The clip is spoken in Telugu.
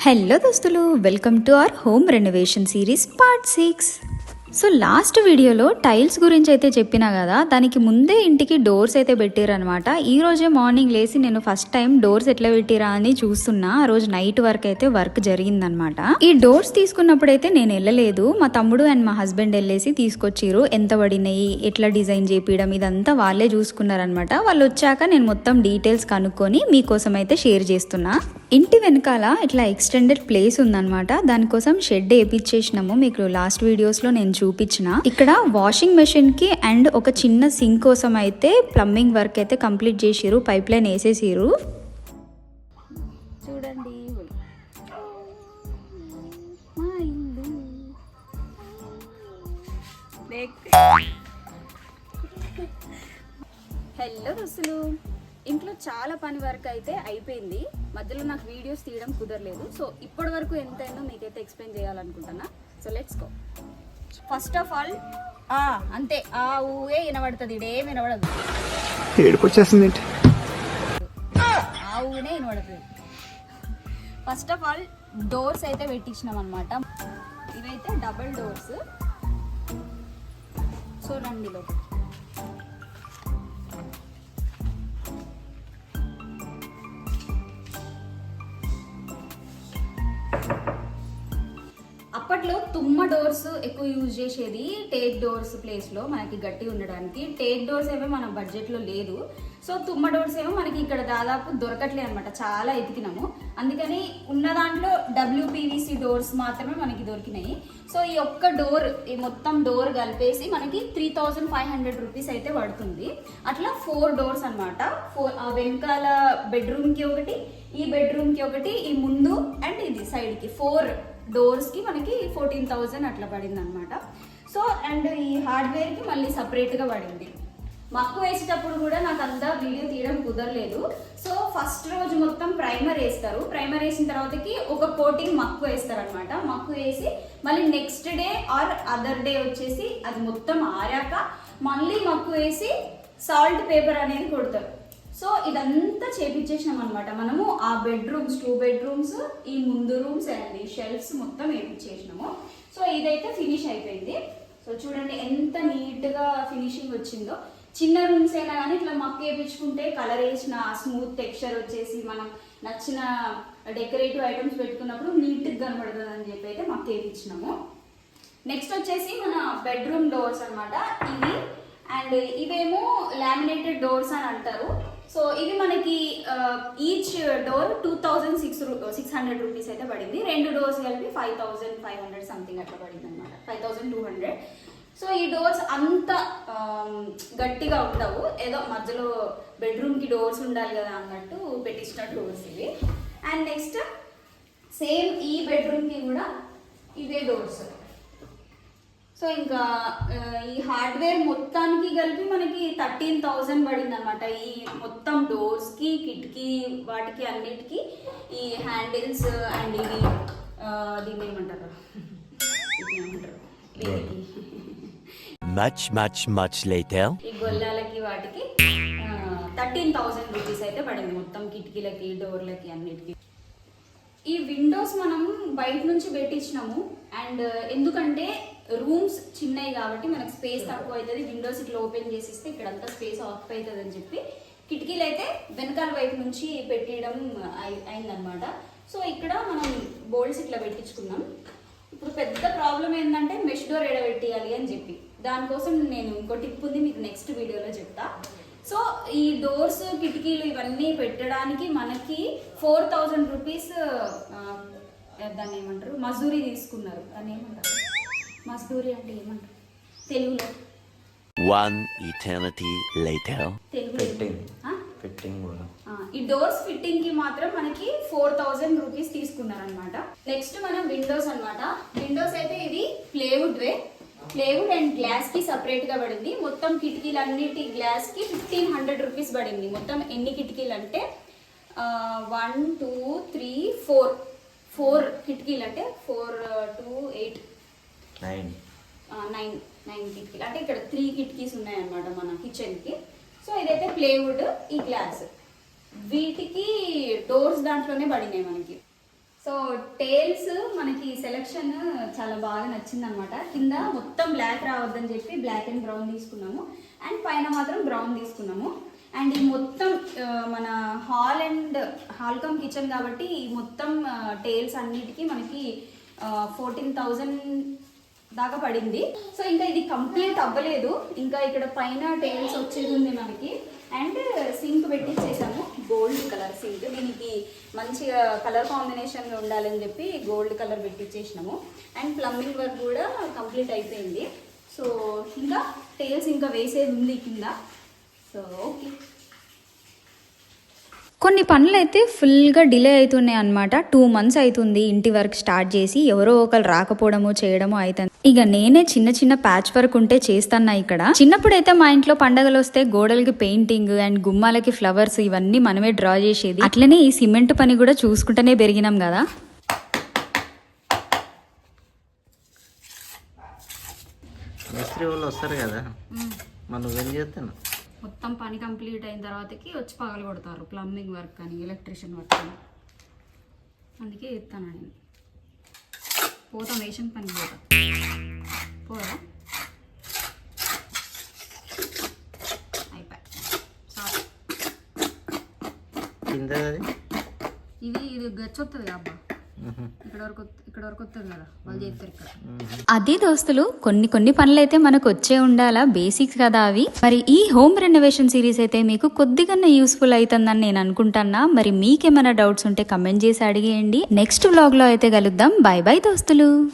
హలో దోస్తులు, welcome to our home renovation series part 6. So last వీడియోలో టైల్స్ గురించి అయితే చెప్పినా కదా, దానికి ముందే ఇంటికి డోర్స్ అయితే పెట్టారనమాట. ఈ రోజే మార్నింగ్ లేసి నేను ఫస్ట్ టైం డోర్స్ ఎట్లా పెట్టిరా అని చూస్తున్నా. ఆ రోజు నైట్ వరకు అయితే వర్క్ జరిగిందనమాట. ఈ డోర్స్ తీసుకున్నప్పుడైతే నేను వెళ్ళలేదు, మా తమ్ముడు అండ్ మా హస్బెండ్ వెళ్ళేసి తీసుకొచ్చిరు. ఎంత పడినాయి, ఎట్లా డిజైన్ చేపించడం, ఇదంతా వాళ్ళే చూసుకున్నారనమాట. వాళ్ళు వచ్చాక నేను మొత్తం డీటెయిల్స్ కనుక్కొని మీకోసం అయితే షేర్ చేస్తున్నా. ఇంటి వెనకాల ఇట్లా ఎక్స్టెండెడ్ ప్లేస్ ఉందన్నమాట. దానికోసం షెడ్ వేపించేసినాము. మీకు లాస్ట్ వీడియోస్ లో నేను చూపించిన. ఇక్కడ వాషింగ్ మెషిన్ కి అండ్ ఒక చిన్న సింక్ కోసం అయితే ప్లంబింగ్ వర్క్ అయితే కంప్లీట్ చేసిరు. పైప్ లైన్ వేసేసిరు. చూడండి, హలో రసులు. ఇంట్లో చాలా పని వర్క్ అయితే అయిపోయింది. మధ్యలో నాకు వీడియోస్ తీయడం కుదరలేదు. సో ఇప్పటి వరకు ఎంతైనా మీకైతే ఎక్స్ప్లెయిన్ చేయాలనుకుంటున్నా. So let's go. First of all అంతే, ఆ ఊవే వినబడుతుంది, ఇడేం వినబడదు. ఏడుకొచ్చేస్తుంది, ఆ ఊనే వినబడుతుంది. ఫస్ట్ ఆఫ్ ఆల్ డోర్స్ అయితే పెట్టించినాం అనమాట. ఇవైతే డబుల్ డోర్స్. సో రండి లోపల. అప్పట్లో తుమ్మ డోర్స్ ఎక్కువ యూజ్ చేసేది, టేక్ డోర్స్ ప్లేస్ లో మనకి గట్టి ఉండడానికి. టేక్ డోర్స్ ఏమో మన బడ్జెట్ లో లేదు. సో తుమ్మ డోర్స్ ఏమో మనకి ఇక్కడ దాదాపు దొరకట్లేదు అనమాట. చాలా ఎతికినాము. అందుకని ఉన్న దాంట్లో WPVC డోర్స్ మాత్రమే మనకి దొరికినాయి. సో ఈ ఒక్క డోర్, ఈ మొత్తం డోర్ కలిపేసి మనకి 3500 రూపీస్ అయితే పడుతుంది. అట్లా 4 డోర్స్ అనమాట. వెనకాల బెడ్రూమ్ కి ఒకటి, ఈ బెడ్రూమ్ కి ఒకటి, ఈ ముందు అండ్ ఇది సైడ్ కి 4 డోర్స్ కి మనకి 14,000 అట్లా పడింది అనమాట. సో అండ్ ఈ హార్డ్వేర్ కి మళ్ళీ సపరేట్ గా పడింది. మక్కు వేసేటప్పుడు కూడా నాకు అంతా వీడియో తీయడం కుదరలేదు. సో ఫస్ట్ రోజు మొత్తం ప్రైమర్ వేస్తారు. ప్రైమర్ వేసిన తర్వాతకి ఒక కోటింగ్ మక్కు వేస్తారు అనమాట. మక్కు వేసి మళ్ళీ next day or other day వచ్చేసి అది మొత్తం ఆరాక మళ్ళీ మక్కు వేసి సాల్ట్ పేపర్ అనేది కొడతారు. సో ఇదంతా చేపించేసినాం అనమాట. మనము ఆ బెడ్రూమ్స్, 2 బెడ్రూమ్స్, ఈ ముందు రూమ్స్ అండ్ ఈ షెల్ఫ్స్ మొత్తం వేపించేసినాము. సో ఇదైతే ఫినిష్ అయిపోయింది. సో చూడండి ఎంత నీట్ గా ఫినిషింగ్ వచ్చిందో. చిన్న రూమ్స్ అయినా కానీ ఇట్లా మక్కు వేయించుకుంటే కలర్ వేసిన స్మూత్ టెక్స్చర్ వచ్చేసి మనం నచ్చిన డెకరేటివ్ ఐటమ్స్ పెట్టుకున్నప్పుడు నీట్గా కనబడుతుంది అని చెప్పి అయితే మక్కు వేయించినాము. నెక్స్ట్ వచ్చేసి మన బెడ్రూమ్ డోర్స్ అనమాట ఇవి. అండ్ ఇవేమో లామినేటెడ్ డోర్స్ అని అంటారు. సో ఇవి మనకి ఈచ్ డోర్ 2600 రూపీస్ అయితే పడింది. 2 డోర్స్ కలిపి 5500 సంథింగ్ అట్లా పడింది అనమాట, 5200. సో ఈ డోర్స్ అంత గట్టిగా ఉండవు, ఏదో మధ్యలో బెడ్రూమ్ కి డోర్స్ ఉండాలి కదా అన్నట్టు పెట్టించిన డోర్స్ ఇవి. అండ్ నెక్స్ట్ సేమ్ ఈ బెడ్రూమ్ కి కూడా ఇవే డోర్స్. సో ఇంకా ఈ హార్డ్వేర్ మొత్తానికి కలిపి మనకి 13,000 పడింది అనమాట. ఈ మొత్తం డోర్స్ కి, కిటికీ, వాటికి అన్నిటికీ ఈ హ్యాండిల్స్ అండ్ ఇవి దీన్ని ఏమంటారు, ఈ గొల్లాలకి వాటికి 13,000 రూపీస్ అయితే పడింది మొత్తం కిటికీలకి, డోర్లకి అన్నిటికీ. ఈ విండోస్ మనం బయట నుంచి పెట్టించినాము. అండ్ ఎందుకంటే రూమ్స్ చిన్నవి కాబట్టి మనకు స్పేస్ తక్కువ అవుతుంది. విండోస్ ఇట్లా ఓపెన్ చేసిస్తే ఇక్కడంతా స్పేస్ ఆక్యుపై అవుతుంది అని చెప్పి కిటికీలు అయితే వెనకాల వైపు నుంచి పెట్టడం అయిందనమాట. సో ఇక్కడ మనం బోల్డ్స్ ఇట్లా పెట్టించుకున్నాం. ఇప్పుడు పెద్ద ప్రాబ్లం ఏంటంటే మెష్ డోర్ ఎడబెట్టియాలి అని చెప్పి, దానికోసం నేను ఇంకో టిప్ ఉంది, మీకు నెక్స్ట్ వీడియోలో చెప్తా. సో ఈ డోర్స్, కిటికీలు ఇవన్నీ పెట్టడానికి మనకి 4000 రూపీస్ దాన్ని ఏమంటారు, మజూరీ తీసుకున్నారు. దాన్ని ఏమంటారు, మజదూరి అంటే ఏమంటారు తెలుగులో? ఈ డోర్స్ ఫిట్టింగ్ కి మాత్రం మనకి 4000 రూపీస్ తీసుకున్నారు అనమాట. నెక్స్ట్ మనం విండోస్ అనమాట. విండోస్ అయితే ఇది ప్లేవుడ్ అండ్ గ్లాస్ కి సపరేట్ గా పడింది. మొత్తం కిటికీలు అన్నిటి గ్లాస్ కి 1500 రూపీస్ పడింది. మొత్తం ఎన్ని కిటికీలు అంటే 1 2 3 4 కిటికీలు అంటే 4 2 8 9 కిటికీలు అంటే ఇక్కడ 3 కిటికీస్ ఉన్నాయన్నమాట మన కిచెన్ కి. సో ఇదైతే ప్లేవుడ్, ఈ గ్లాస్, వీటికి డోర్స్ దాంట్లోనే పడినాయి మనకి. సో సో టైల్స్ మనకి సెలెక్షన్ చాలా బాగా నచ్చింది అనమాట. కింద మొత్తం బ్లాక్ రావద్దని చెప్పి బ్లాక్ అండ్ బ్రౌన్ తీసుకున్నాము, అండ్ పైన మాత్రం బ్రౌన్ తీసుకున్నాము. అండ్ ఈ మొత్తం మన హాల్ కమ్ కిచెన్ కాబట్టి ఈ మొత్తం టైల్స్ అన్నిటికీ మనకి 14,000 దాకా పడింది. సో ఇంకా ఇది కంప్లీట్ అవ్వలేదు, ఇంకా ఇక్కడ పైన టైల్స్ వచ్చేది ఉంది మనకి. అండ్ సింక్ పెట్టించేసాము, గోల్డ్ కలర్ సింక్. దీనికి మంచిగా కలర్ కాంబినేషన్గా ఉండాలని చెప్పి గోల్డ్ కలర్ పెట్టించేసినాము. అండ్ ప్లంబింగ్ వర్క్ కూడా కంప్లీట్ అయిపోయింది. సో ఇంకా టైల్స్ ఇంకా వేసేది ఉంది కింద. సో ఓకే, కొన్ని పనులు అయితే ఫుల్గా డిలే అవుతున్నాయి అనమాట. 2 months అవుతుంది ఇంటి వర్క్ స్టార్ట్ చేసి, ఎవరో ఒకరు రాకపోవడము చేయడము అవుతుంది. ఇక నేనే చిన్న చిన్న ప్యాచ్ వర్క్ ఉంటే చేస్తాను ఇక్కడ. చిన్నప్పుడైతే మా ఇంట్లో పండగలు వస్తే గోడలకి పెయింటింగ్ అండ్ గుమ్మాలకి ఫ్లవర్స్ ఇవన్నీ మనమే డ్రా చేసేది. అట్లనే ఈ సిమెంట్ పని కూడా చూసుకుంటూనే పెరిగినాం కదా. మిస్త్రీ వాళ్ళు వస్తారు కదా, మనం ఏం చేస్తాను. మొత్తం పని కంప్లీట్ అయిన తర్వాతకి వచ్చి పగలు కొడతారు, ప్లంబింగ్ వర్క్ అని ఎలక్ట్రీషియన్ వర్క్ అని. అందుకే చెప్తాను నేను, పోతాం వేషన్ పని పోదా అయిపోయి కింద అది ఇది గచ్చొస్తుంది అబ్బా, ఇక్కడ వరకు వస్తుంది కదా, వాళ్ళు చేస్తారు ఇక్కడ. అదే దోస్తులు, కొన్ని పనులు అయితే మనకు వచ్చే ఉండాలా, బేసిక్స్ కదా అవి. మరి ఈ హోమ్ రెనోవేషన్ సిరీస్ అయితే మీకు కొద్దిగా యూస్ఫుల్ అవుతుందని నేను అనుకుంటున్నా. మరి మీకేమైనా డౌట్స్ ఉంటే కమెంట్ చేసి అడిగేయండి. నెక్స్ట్ వ్లాగ్ లో అయితే కలుద్దాం. బై బై దోస్తులు.